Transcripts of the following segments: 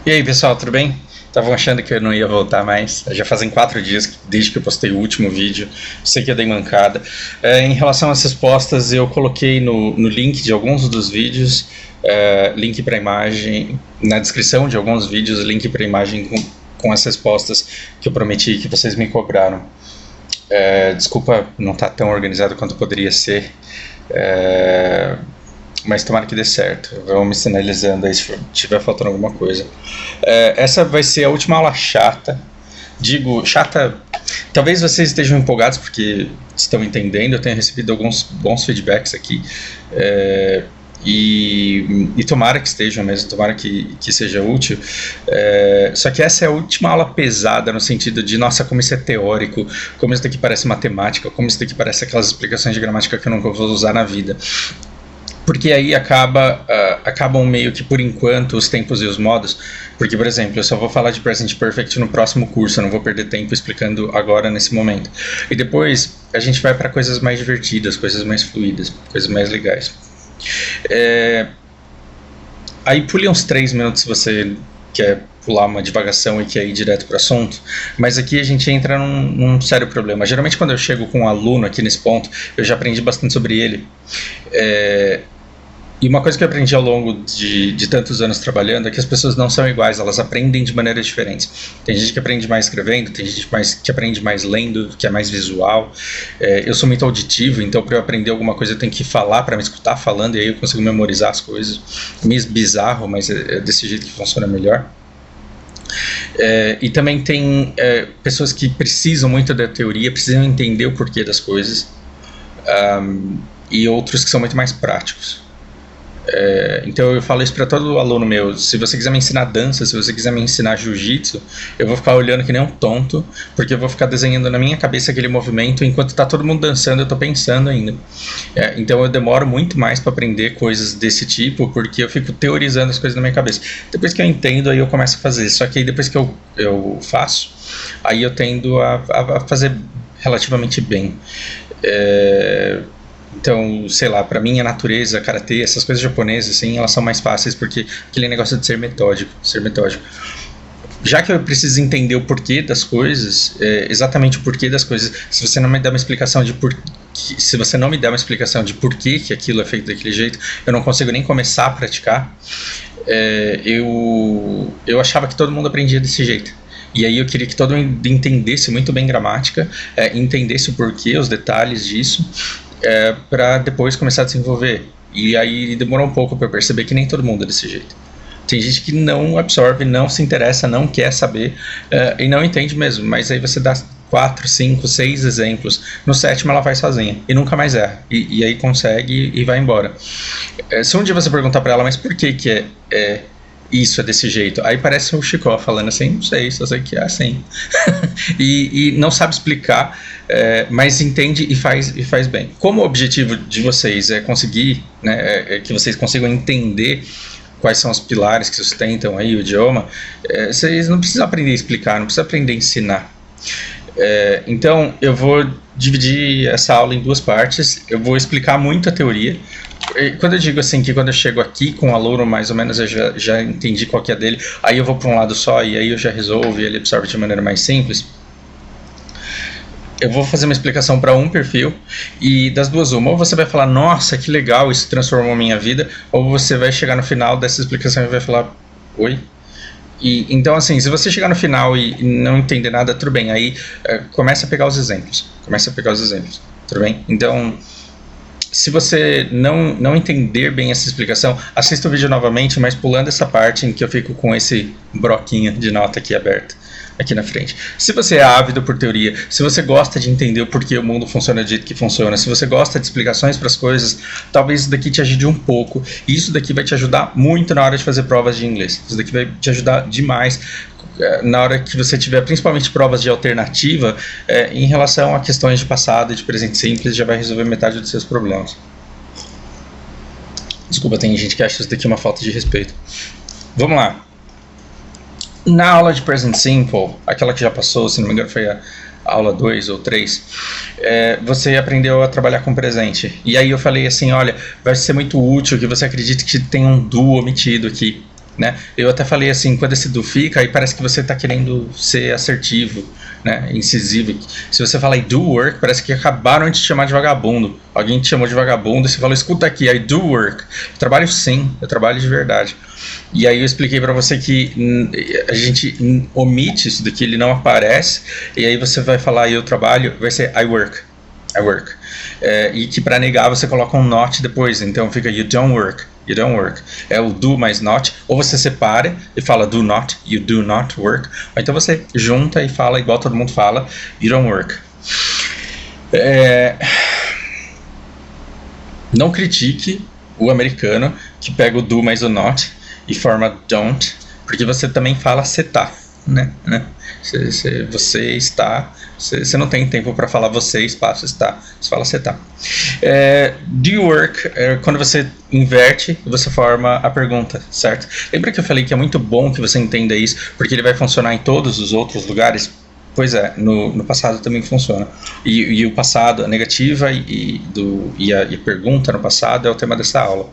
E aí, pessoal, tudo bem? Estavam achando que eu não ia voltar mais. Já fazem 4 dias desde que eu postei o último vídeo. Sei que eu dei mancada. Em relação às respostas, eu coloquei no link de alguns dos vídeos, link para imagem, na descrição de alguns vídeos, link para imagem com as respostas que eu prometi que vocês me cobraram. Desculpa não estar tão organizado quanto poderia ser. Mas tomara que dê certo. Vão me sinalizando aí se tiver faltando alguma coisa. Essa vai ser a última aula chata. Digo, chata. Talvez vocês estejam empolgados porque estão entendendo. Eu tenho recebido alguns bons feedbacks aqui. E tomara que estejam mesmo, tomara que seja útil. Só que essa é a última aula pesada no sentido de, nossa, como isso é teórico, como isso daqui parece matemática, como isso daqui parece aquelas explicações de gramática que eu nunca vou usar na vida. Porque aí acabam meio que por enquanto os tempos e os modos. Porque, por exemplo, eu só vou falar de Present Perfect no próximo curso, eu não vou perder tempo explicando agora nesse momento. E depois a gente vai para coisas mais divertidas, coisas mais fluidas, coisas mais legais. Aí pule uns 3 minutos se você quer pular uma divagação e quer ir direto para o assunto, mas aqui a gente entra num sério problema. Geralmente quando eu chego com um aluno aqui nesse ponto, eu já aprendi bastante sobre ele, e uma coisa que eu aprendi ao longo de tantos anos trabalhando é que as pessoas não são iguais, elas aprendem de maneiras diferentes. Tem gente que aprende mais escrevendo, tem gente que aprende mais lendo, que é mais visual. Eu sou muito auditivo, então para eu aprender alguma coisa eu tenho que falar para me escutar falando, e aí eu consigo memorizar as coisas. Meio bizarro, mas é desse jeito que funciona melhor. E também tem pessoas que precisam muito da teoria, precisam entender o porquê das coisas, e outros que são muito mais práticos. Então eu falo isso para todo aluno meu: se você quiser me ensinar dança, se você quiser me ensinar jiu-jitsu, eu vou ficar olhando que nem um tonto, porque eu vou ficar desenhando na minha cabeça aquele movimento enquanto está todo mundo dançando, eu estou pensando ainda. Então eu demoro muito mais para aprender coisas desse tipo, porque eu fico teorizando as coisas na minha cabeça. Depois que eu entendo, aí eu começo a fazer. Só que aí depois que eu faço, aí eu tendo a fazer relativamente bem. Então, sei lá, pra mim a natureza, karatê, essas coisas japonesas, assim, elas são mais fáceis porque aquele negócio de ser metódico. Já que eu preciso entender o porquê das coisas, exatamente o porquê das coisas, se você não me der uma explicação de porquê que aquilo é feito daquele jeito, eu não consigo nem começar a praticar. Eu achava que todo mundo aprendia desse jeito. E aí eu queria que todo mundo entendesse muito bem gramática, entendesse o porquê, os detalhes disso, para depois começar a desenvolver. E aí demorou um pouco para eu perceber que nem todo mundo é desse jeito. Tem gente que não absorve, não se interessa, não quer saber, e não entende mesmo. Mas aí você dá 4, 5, 6 exemplos, no 7º ela vai sozinha e nunca mais erra, e aí consegue e vai embora. Se um dia você perguntar para ela, mas por que isso é desse jeito? Aí parece o Chicó falando assim, não sei, só sei que é assim. e não sabe explicar, mas entende e faz bem. Como o objetivo de vocês é conseguir, né, que vocês consigam entender quais são os pilares que sustentam aí o idioma, vocês não precisam aprender a explicar, não precisam aprender a ensinar. Então eu vou dividir essa aula em 2 partes. Eu vou explicar muito a teoria. Quando eu digo assim, que quando eu chego aqui com o aluno, mais ou menos eu já entendi qual que é dele, aí eu vou para um lado só e aí eu já resolvo e ele absorve de maneira mais simples. Eu vou fazer uma explicação para um perfil, e das duas uma, ou você vai falar, nossa, que legal, isso transformou minha vida, ou você vai chegar no final dessa explicação e vai falar, oi? Então assim, se você chegar no final e não entender nada, tudo bem, aí começa a pegar os exemplos, tudo bem? Então, se você não entender bem essa explicação, assista o vídeo novamente, mas pulando essa parte em que eu fico com esse broquinho de nota aqui aberto, aqui na frente. Se você é ávido por teoria, se você gosta de entender o porquê o mundo funciona do jeito que funciona, se você gosta de explicações para as coisas, talvez isso daqui te ajude um pouco, e isso daqui vai te ajudar muito na hora de fazer provas de inglês. Isso daqui vai te ajudar demais na hora que você tiver principalmente provas de alternativa, em relação a questões de passado e de presente simples, já vai resolver metade dos seus problemas. Desculpa, tem gente que acha isso daqui uma falta de respeito. Vamos lá. Na aula de Present Simple, aquela que já passou, se não me engano foi a aula 2 ou 3, você aprendeu a trabalhar com presente. E aí eu falei assim, olha, vai ser muito útil que você acredite que tem um do omitido aqui. né? Eu até falei assim, quando esse do fica, aí parece que você está querendo ser assertivo, né? Incisivo. Se você fala I do work, parece que acabaram de te chamar de vagabundo. Alguém te chamou de vagabundo e você falou, escuta aqui, I do work. Eu trabalho sim, eu trabalho de verdade. E aí eu expliquei para você que a gente omite isso daqui, ele não aparece, e aí você vai falar eu trabalho, vai ser I work. I work. E que para negar você coloca um not depois, então fica you don't work. You don't work. É o do mais not. Ou você separa e fala do not, you do not work. Ou então você junta e fala igual todo mundo fala, you don't work. Não critique o americano que pega o do mais o not e forma don't, porque você também fala você tá, né? Você está, você não tem tempo para falar você, espaço, está, você fala você tá. Do you work, quando você inverte, você forma a pergunta, certo? Lembra que eu falei que é muito bom que você entenda isso, porque ele vai funcionar em todos os outros lugares? Pois é, no passado também funciona. E o passado, a negativa e a pergunta no passado é o tema dessa aula.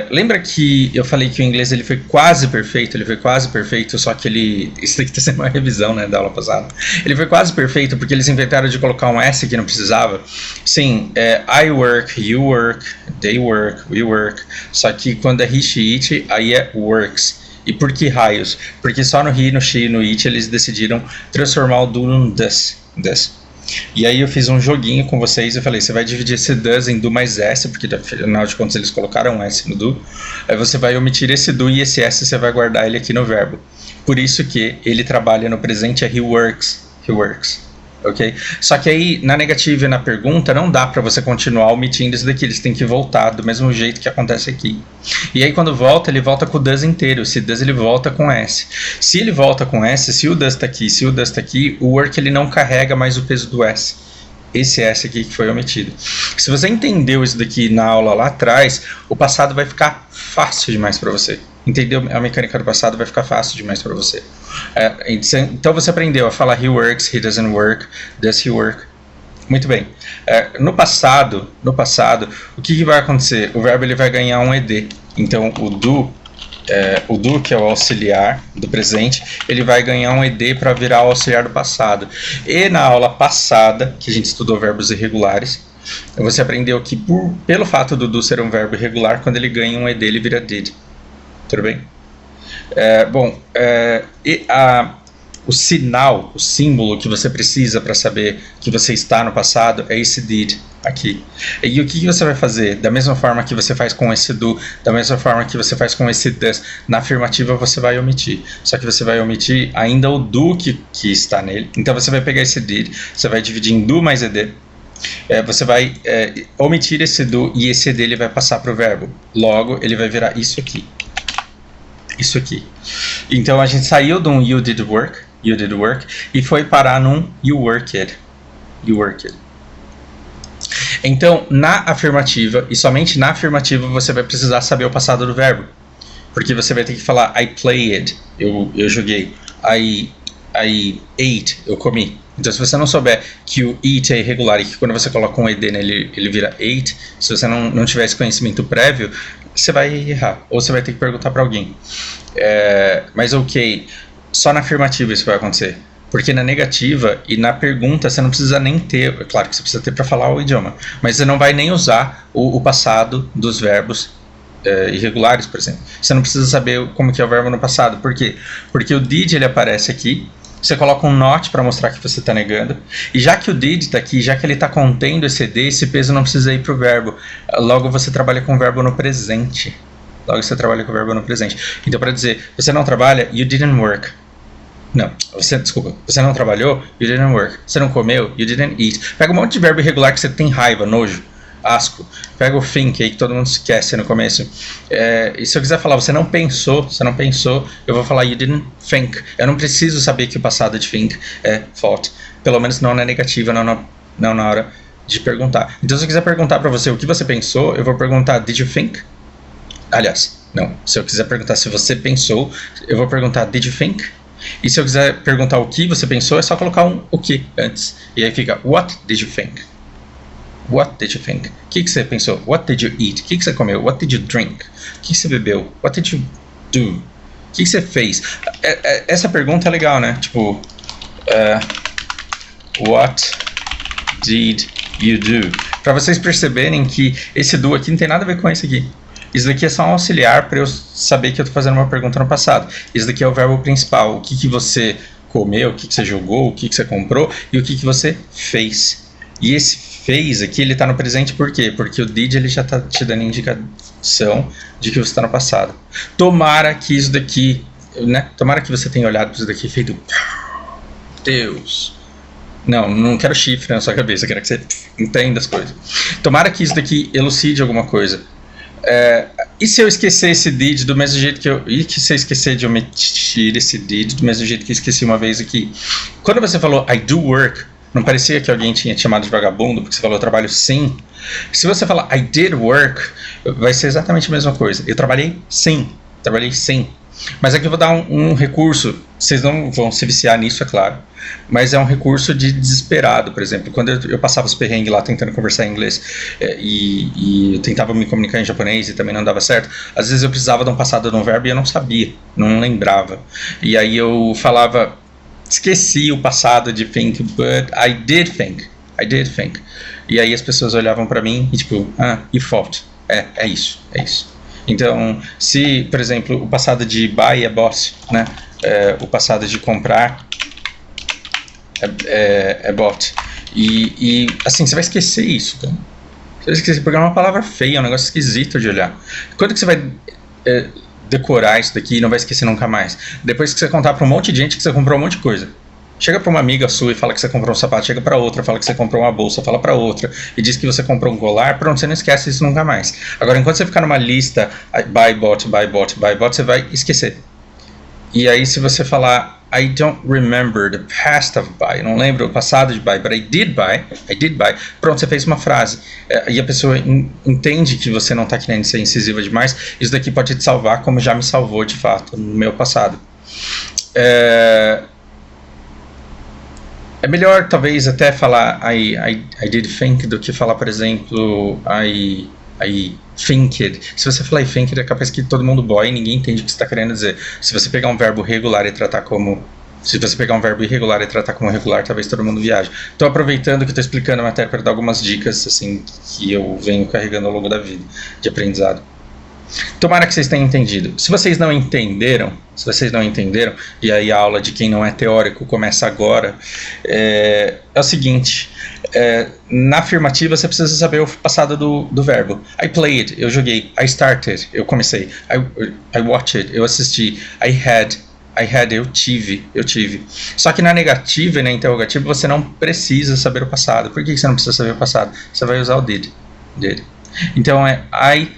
Lembra que eu falei que o inglês ele foi quase perfeito, só que isso aqui está sendo uma revisão, né, da aula passada. Ele foi quase perfeito porque eles inventaram de colocar um S que não precisava. Sim, I work, you work, they work, we work. Só que quando é he, she, it, aí é works. E por que raios? Porque só no he, no she e no it eles decidiram transformar o do num does. E aí eu fiz um joguinho com vocês, eu falei, você vai dividir esse does em do mais s, porque afinal de contas eles colocaram um s no do. Aí você vai omitir esse do e esse s você vai guardar ele aqui no verbo. Por isso que ele trabalha no presente, é he works. Ok? Só que aí, na negativa e na pergunta, não dá para você continuar omitindo isso daqui, eles têm que voltar do mesmo jeito que acontece aqui. E aí quando volta, ele volta com o does inteiro, esse does ele volta com S. Se ele volta com S, se o does está aqui, o work ele não carrega mais o peso do S. Esse S aqui que foi omitido. Se você entendeu isso daqui na aula lá atrás, o passado vai ficar fácil demais para você. Entendeu? A mecânica do passado vai ficar fácil demais para você. Então você aprendeu a falar he works, he doesn't work, does he work. Muito bem. No passado, o que vai acontecer? O verbo ele vai ganhar um ed. Então o do, que é o auxiliar do presente, ele vai ganhar um ed para virar o auxiliar do passado. E na aula passada, que a gente estudou verbos irregulares, você aprendeu que pelo fato do do ser um verbo irregular, quando ele ganha um ed, ele vira did. Tudo bem? O sinal, o símbolo que você precisa para saber que você está no passado é esse did aqui. E o que você vai fazer? Da mesma forma que você faz com esse do, da mesma forma que você faz com esse does, na afirmativa você vai omitir. Só que você vai omitir ainda o do que está nele. Então você vai pegar esse did, você vai dividir em do mais ed. Você vai omitir esse do e esse ed ele vai passar para o verbo. Logo, ele vai virar isso aqui. Isso aqui. Então a gente saiu de um you did work e foi parar num you worked. Então na afirmativa, e somente na afirmativa, você vai precisar saber o passado do verbo, porque você vai ter que falar I played, eu joguei, I ate, eu comi. Então se você não souber que o eat é irregular e que quando você coloca um ed nele ele vira ate, se você não tiver esse conhecimento prévio, você vai errar, ou você vai ter que perguntar para alguém. Mas ok, só na afirmativa isso vai acontecer, porque na negativa e na pergunta você não precisa nem ter, é claro que você precisa ter para falar o idioma, mas você não vai nem usar o passado dos verbos irregulares, por exemplo. Você não precisa saber como que é o verbo no passado. Por quê? Porque o did ele aparece aqui, você coloca um not para mostrar que você está negando, e já que o did está aqui, já que ele está contendo esse ed, esse peso não precisa ir para o verbo. Logo você trabalha com o verbo no presente. Então para dizer, você não trabalha, you didn't work. Não, você não trabalhou, you didn't work. Você não comeu, you didn't eat. Pega um monte de verbo irregular que você tem raiva, nojo, asco. Pega o think aí que todo mundo esquece no começo. E se eu quiser falar, você não pensou, eu vou falar you didn't think. Eu não preciso saber que o passado de think é thought. Pelo menos não na negativa, não na hora de perguntar. Então se eu quiser perguntar para você o que você pensou, eu vou perguntar did you think? Aliás, não. Se eu quiser perguntar se você pensou, eu vou perguntar did you think? E se eu quiser perguntar o que você pensou, é só colocar um o que antes. E aí fica what did you think? What did you think? O que você pensou? What did you eat? O que você comeu? What did you drink? O que você bebeu? What did you do? O que você fez? Essa pergunta é legal, né? Tipo, what did you do? Para vocês perceberem que esse do aqui não tem nada a ver com esse aqui. Isso daqui é só um auxiliar para eu saber que eu estou fazendo uma pergunta no passado. Isso daqui é o verbo principal. O que você comeu, o que você jogou, o que você comprou e o que você fez. E esse fez aqui, ele está no presente por quê? Porque o did ele já está te dando indicação de que você está no passado. Tomara que isso daqui, né? Tomara que você tenha olhado para isso daqui e feito... Deus... Não quero chifre na sua cabeça, quero que você entenda as coisas. Tomara que isso daqui elucide alguma coisa. E se eu esquecer esse did do mesmo jeito que eu... E que se eu esquecer de omitir esse did do mesmo jeito que eu esqueci uma vez aqui? Quando você falou I do work, não parecia que alguém tinha te chamado de vagabundo porque você falou eu trabalho sim? Se você falar I did work, vai ser exatamente a mesma coisa. Eu trabalhei sim. Mas aqui eu vou dar um recurso, vocês não vão se viciar nisso, é claro, mas é um recurso de desesperado. Por exemplo, quando eu passava os perrengues lá tentando conversar em inglês e eu tentava me comunicar em japonês e também não dava certo, às vezes eu precisava de um passado de um verbo e eu não sabia, não lembrava. E aí eu falava, esqueci o passado de think, but I did think. E aí as pessoas olhavam pra mim e tipo, you thought. É isso. Então, se, por exemplo, o passado de buy é bought, né? O passado de comprar é bought. E assim, você vai esquecer isso, cara. Você vai esquecer, porque é uma palavra feia, é um negócio esquisito de olhar. Quando que você vai decorar isso daqui e não vai esquecer nunca mais? Depois que você contar pra um monte de gente que você comprou um monte de coisa. Chega para uma amiga sua e fala que você comprou um sapato, chega para outra, fala que você comprou uma bolsa, fala para outra e diz que você comprou um colar, pronto, você não esquece isso nunca mais. Agora, enquanto você ficar numa lista buy, bought, você vai esquecer. E aí, se você falar I don't remember the past of buy, eu não lembro o passado de buy, but I did buy, pronto, você fez uma frase. E a pessoa entende que você não está querendo ser incisiva demais. Isso daqui pode te salvar, como já me salvou de fato no meu passado. É melhor talvez até falar I did think do que falar, por exemplo, I thinked. Se você falar I thinked, é capaz que todo mundo boia e ninguém entende o que você está querendo dizer. Se você pegar um verbo regular e tratar como... Se você pegar um verbo irregular e tratar como regular, talvez todo mundo viaje. Estou aproveitando que estou explicando a matéria para dar algumas dicas assim, que eu venho carregando ao longo da vida de aprendizado. Tomara que vocês tenham entendido. Se vocês não entenderam, e aí a aula de quem não é teórico começa agora, é o seguinte, na afirmativa você precisa saber o passado do verbo. I played, eu joguei. I started, eu comecei. I watched, eu assisti. I had, eu tive. Só que na negativa e na interrogativa você não precisa saber o passado. Por que você não precisa saber o passado? Você vai usar o did. Então I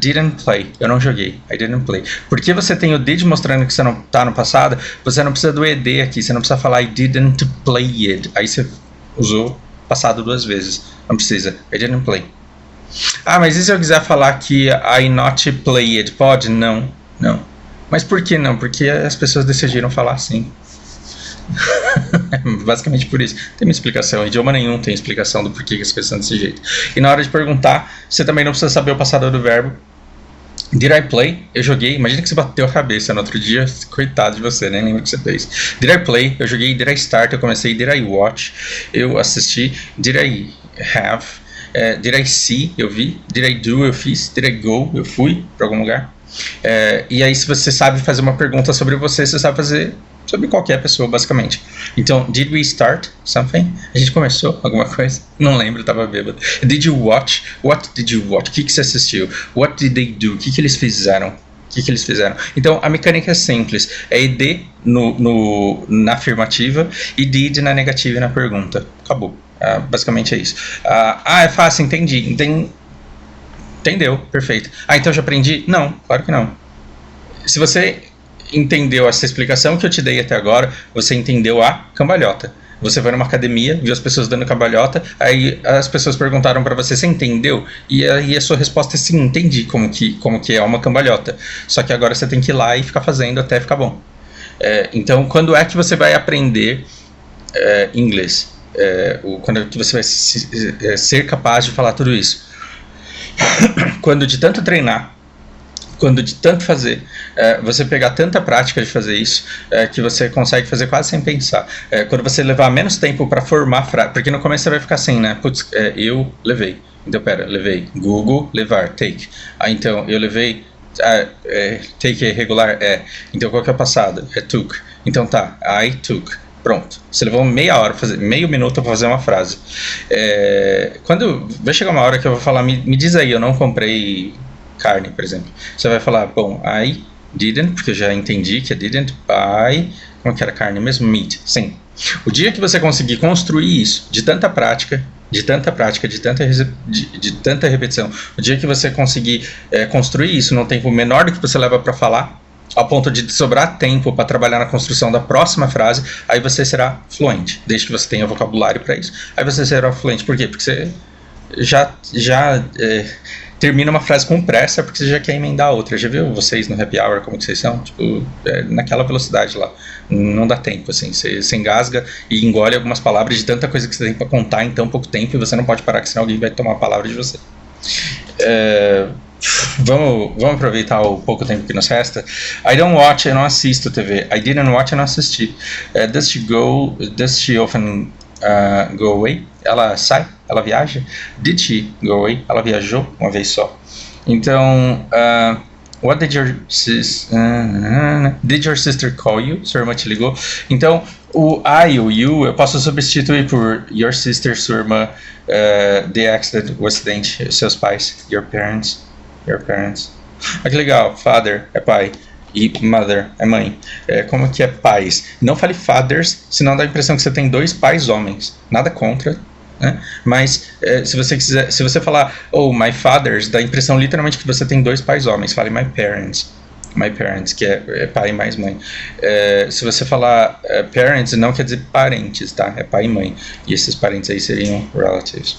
didn't play, eu não joguei, I didn't play. Porque você tem o did mostrando que você não está no passado, você não precisa do ed aqui, você não precisa falar I didn't play it. Aí você usou passado duas vezes, não precisa, I didn't play. Mas e se eu quiser falar que I not play it? Pode? Não. Mas por que não? Porque as pessoas decidiram falar assim. Basicamente por isso. Tem uma explicação. Idioma nenhum tem explicação do porquê que as coisas são desse jeito. E na hora de perguntar, você também não precisa saber o passado do verbo. Did I play? Eu joguei. Imagina que você bateu a cabeça no outro dia. Coitado de você, nem lembro o que você fez. Did I play? Eu joguei. Did I start? Eu comecei. Did I watch? Eu assisti. Did I have? Did I see? Eu vi. Did I do? Eu fiz. Did I go? Eu fui para algum lugar. E aí, se você sabe fazer uma pergunta sobre você sabe fazer sobre qualquer pessoa, basicamente. Então, did we start something? A gente começou alguma coisa? Não lembro, estava bêbado. Did you watch? What did you watch? O que você assistiu? What did they do? O que eles fizeram? Então, a mecânica é simples. É ed na afirmativa e did na negativa e na pergunta. Acabou. Basicamente é isso. É fácil, entendi. Entendeu, perfeito. Então eu já aprendi? Não, claro que não. Se você entendeu essa explicação que eu te dei até agora, você entendeu a cambalhota. Você vai numa academia, viu as pessoas dando cambalhota, aí as pessoas perguntaram pra você entendeu? E aí a sua resposta é sim, entendi como que é uma cambalhota. Só que agora você tem que ir lá e ficar fazendo até ficar bom. Então, quando é que você vai aprender inglês? Quando é que você vai ser capaz de falar tudo isso? Quando de tanto treinar, quando de tanto fazer, você pegar tanta prática de fazer isso, que você consegue fazer quase sem pensar. Quando você levar menos tempo para formar frase, porque no começo você vai ficar assim, né? Putz, eu levei. Então, pera, levei. Google, levar, take. Então, eu levei, take é regular, Então, qual que é o passado? É took. Então, tá, I took. Pronto. Você levou meia hora, meio minuto para fazer uma frase. Quando vai chegar uma hora que eu vou falar, me diz aí, eu não comprei carne, por exemplo. Você vai falar, bom, I didn't, porque eu já entendi que é didn't buy, como que era carne mesmo? Meat. Sim. O dia que você conseguir construir isso, de tanta prática, de tanta repetição, o dia que você conseguir construir isso num tempo menor do que você leva para falar, ao ponto de sobrar tempo para trabalhar na construção da próxima frase, aí você será fluente, desde que você tenha vocabulário para isso. Aí você será fluente, por quê? Porque você já termina uma frase com pressa, porque você já quer emendar outra. Já viu vocês no happy hour como que vocês são? Tipo, naquela velocidade lá, não dá tempo, assim, você engasga e engole algumas palavras de tanta coisa que você tem para contar em tão pouco tempo, e você não pode parar, que senão alguém vai tomar a palavra de você. Vamos aproveitar o pouco tempo que nos resta. I don't watch, eu não assisto TV. I didn't watch, eu não assisti. Does she often go away? Ela sai? Ela viaja? Did she go away? Ela viajou uma vez só. Então, what did your sister call you? Sua irmã te ligou? Então, o I, o you, eu posso substituir por your sister, sua irmã, the accident, o acidente, seus pais, your parents. Que legal, father é pai e mother é mãe. Como que é pais? Não fale fathers, senão dá a impressão que você tem dois pais homens. Nada contra, né? Mas se você falar my fathers, dá a impressão literalmente que você tem dois pais homens. Fale my parents, que é pai mais mãe. Se você falar parents, não quer dizer parentes, tá? É pai e mãe. E esses parentes aí seriam relatives.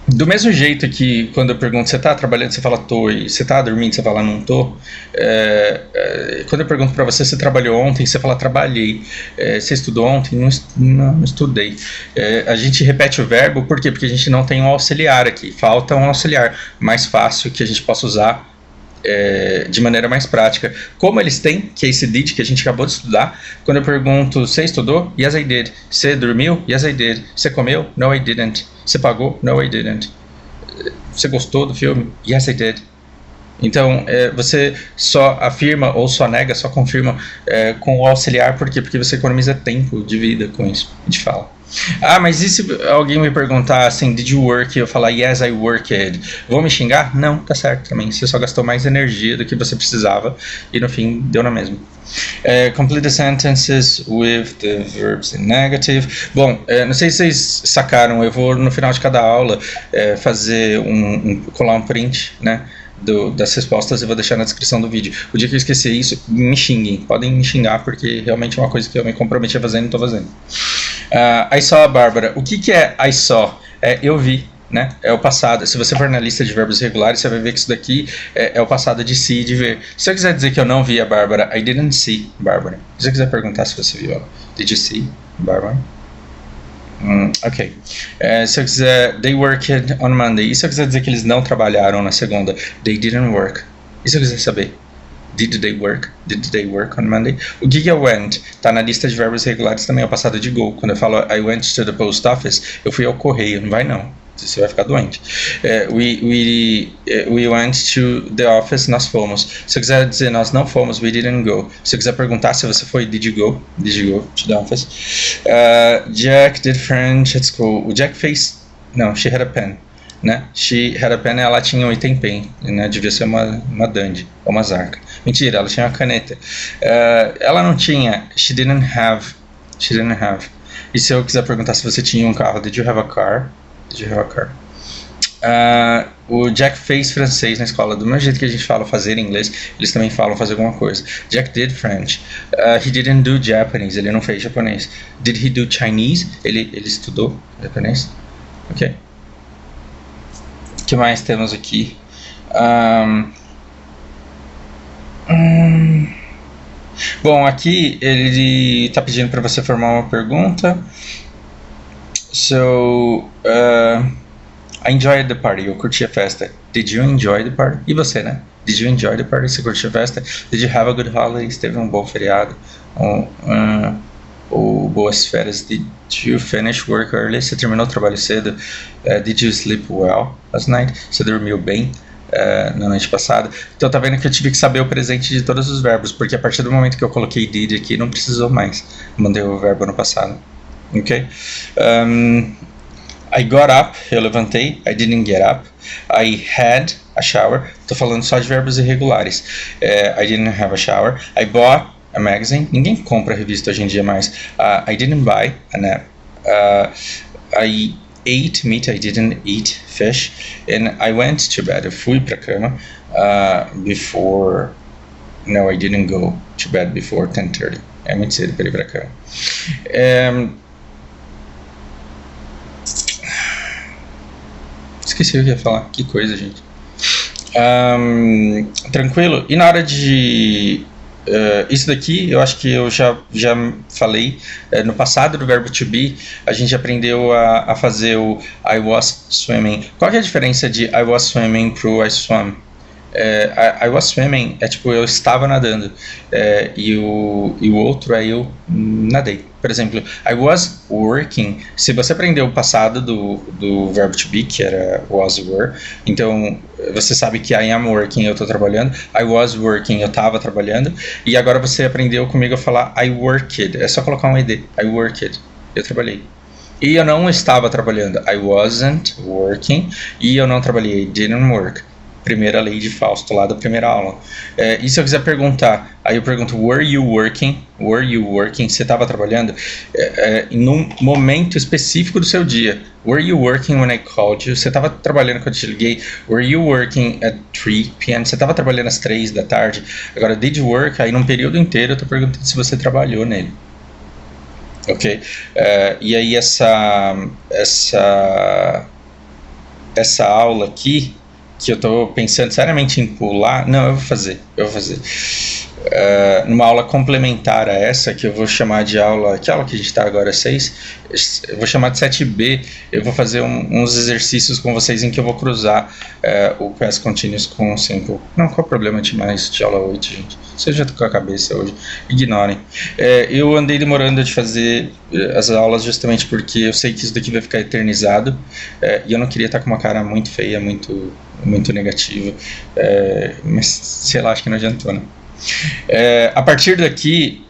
Do mesmo jeito que quando eu pergunto, você tá trabalhando, você fala tô, e você tá dormindo, você fala não tô. Quando eu pergunto pra você trabalhou ontem, você fala trabalhei. Você estudou ontem? Não estudei. A gente repete o verbo, por quê? Porque a gente não tem um auxiliar aqui, falta um auxiliar mais fácil que a gente possa usar de maneira mais prática. Como eles têm, que é esse did que a gente acabou de estudar. Quando eu pergunto, você estudou? Yes, I did. Você dormiu? Yes, I did. Você comeu? No, I didn't. Você pagou? No, I didn't. Você gostou do filme? Yes, I did. Então, você só afirma ou só nega, só confirma com o auxiliar. Por quê? Porque você economiza tempo de vida com isso, de fala. Mas e se alguém me perguntar assim, did you work? E eu falar, yes, I worked. Vão me xingar? Não, tá certo também. Você só gastou mais energia do que você precisava e no fim deu na mesma. Complete the sentences with the verbs in negative. Bom, não sei se vocês sacaram, eu vou no final de cada aula fazer colar um print, né? Das respostas eu vou deixar na descrição do vídeo. O dia que eu esquecer isso, me xinguem. Podem me xingar porque realmente é uma coisa que eu me comprometi a fazer e não estou fazendo. I saw a Bárbara. O que é I saw? Eu vi, né? É o passado. Se você for na lista de verbos regulares, você vai ver que isso daqui é o passado de see, de ver. Se eu quiser dizer que eu não vi a Bárbara, I didn't see Bárbara. Se eu quiser perguntar se você viu ela, did you see Bárbara? Ok. Se eu quiser, they worked on Monday. E se eu quiser dizer que eles não trabalharam na segunda, they didn't work. E se eu quiser saber, did they work on Monday? O que é went? Tá na lista de verbos regulares também, é o passado de go. Quando eu falo I went to the post office, eu fui ao correio. Não vai não. Você vai ficar doente. We went to the office, nós fomos. Se eu quiser dizer nós não fomos, we didn't go. Se eu quiser perguntar se você foi, did you go to the office? Jack did French at school. O Jack fez, não, she had a pen, né? She had a pen, ela tinha um item pen, né? Devia ser uma dandy, ou uma zarca. Mentira, ela tinha uma caneta. Ela não tinha, she didn't have. E se eu quiser perguntar se você tinha um carro, did you have a car? O Jack fez francês na escola. Do mesmo jeito que a gente fala fazer em inglês, eles também falam fazer alguma coisa. Jack did French. He didn't do Japanese. Ele não fez japonês. Did he do Chinese? Ele estudou japonês. Ok. O que mais temos aqui? Bom, aqui ele está pedindo para você formar uma pergunta. So, I enjoyed the party. Eu curti a festa. Did you enjoy the party? E você, né? Did you enjoy the party? Você curtiu a festa? Did you have a good holiday? Teve um bom feriado? Ou boas férias? Did you finish work early? Você terminou o trabalho cedo? Did you sleep well last night? Você dormiu bem na noite passada? Então tá vendo que eu tive que saber o presente de todos os verbos, porque a partir do momento que eu coloquei did aqui, não precisou mais. Mandei o verbo no passado. Ok? I got up, eu levantei. I didn't get up. I had a shower. Tô falando só de verbos irregulares. I didn't have a shower. I bought a magazine. Ninguém compra revista hoje em dia mais. I didn't buy a nap. I ate meat. I didn't eat fish. And I went to bed. Eu fui pra cama before... No, I didn't go to bed before 10:30. É muito cedo pra ir pra cama. Esqueci o que ia falar. Que coisa, gente. Tranquilo? E na hora de... isso daqui, eu acho que eu já falei. No passado do verbo to be, a gente aprendeu a fazer o I was swimming. Qual que é a diferença de I was swimming pro I swam? I was swimming é tipo eu estava nadando, e o outro é eu nadei. Por exemplo, I was working. Se você aprendeu o passado do verbo to be, que era was, were, então você sabe que I am working, eu estou trabalhando. I was working, eu estava trabalhando. E agora você aprendeu comigo a falar I worked. É só colocar um ed. I worked. Eu trabalhei. E eu não estava trabalhando. I wasn't working. E eu não trabalhei. I didn't work. Primeira lei de Fausto, lá da primeira aula. E se eu quiser perguntar, aí eu pergunto, were you working? Were you working? Você estava trabalhando? Num momento específico do seu dia. Were you working when I called you? Você estava trabalhando quando eu te liguei? Were you working at 3 p.m.? Você estava trabalhando às 3 da tarde? Agora, did you work? Aí num período inteiro eu estou perguntando se você trabalhou nele. Ok? E aí essa aula aqui, que eu estou pensando seriamente em pular, não, eu vou fazer. Numa aula complementar a essa, que eu vou chamar de aula, que aula que a gente está agora, 6, eu vou chamar de 7B, eu vou fazer uns exercícios com vocês em que eu vou cruzar o past continuous com o simple. Não, qual o problema demais de aula 8, gente? Vocês já estão com a cabeça hoje, ignorem. Eu andei demorando de fazer as aulas justamente porque eu sei que isso daqui vai ficar eternizado, e eu não queria estar com uma cara muito feia, muito negativa, mas sei lá, acho que não adiantou, né? A partir daqui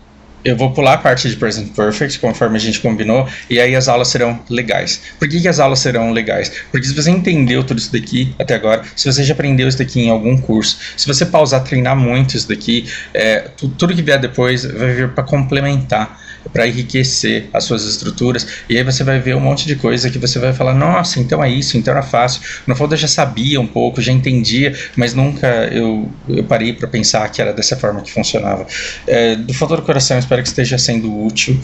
eu vou pular a parte de Present Perfect, conforme a gente combinou, e aí as aulas serão legais. Por que as aulas serão legais? Porque se você entendeu tudo isso daqui até agora, se você já aprendeu isso daqui em algum curso, se você pausar, treinar muito isso daqui, tudo que vier depois vai vir para complementar, para enriquecer as suas estruturas, e aí você vai ver um monte de coisa que você vai falar, nossa, então é isso, então era fácil. No fundo eu já sabia um pouco, já entendia, mas nunca eu parei para pensar que era dessa forma que funcionava. Do fundo do coração, espero que esteja sendo útil.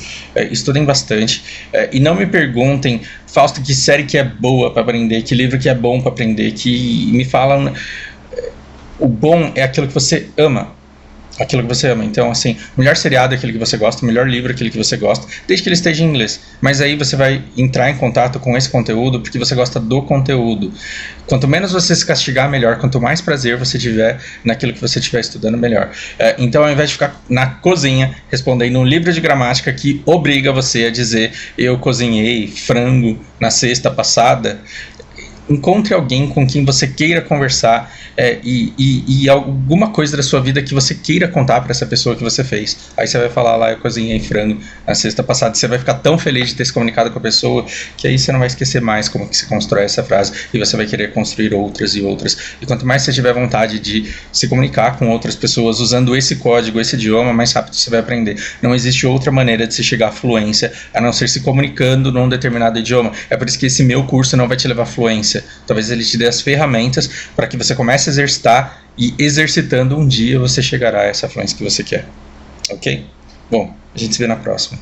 Estudem bastante, e não me perguntem, Fausto, que série que é boa para aprender, que livro que é bom para aprender, que me falam. O bom é aquilo que você ama. Aquilo que você ama. Então, assim, o melhor seriado é aquele que você gosta, o melhor livro é aquele que você gosta, desde que ele esteja em inglês. Mas aí você vai entrar em contato com esse conteúdo porque você gosta do conteúdo. Quanto menos você se castigar, melhor. Quanto mais prazer você tiver naquilo que você estiver estudando, melhor. Então, ao invés de ficar na cozinha respondendo um livro de gramática que obriga você a dizer eu cozinhei frango na sexta passada, encontre alguém com quem você queira conversar, e alguma coisa da sua vida que você queira contar para essa pessoa que você fez. Aí você vai falar lá, eu cozinhei frango na sexta passada, você vai ficar tão feliz de ter se comunicado com a pessoa que aí você não vai esquecer mais como que se constrói essa frase, e você vai querer construir outras e outras. E quanto mais você tiver vontade de se comunicar com outras pessoas usando esse código, esse idioma, mais rápido você vai aprender. Não existe outra maneira de se chegar à fluência a não ser se comunicando num determinado idioma. É por isso que esse meu curso não vai te levar à fluência. Talvez ele te dê as ferramentas para que você comece a exercitar, e exercitando um dia você chegará a essa fluência que você quer. Ok? Bom, a gente se vê na próxima.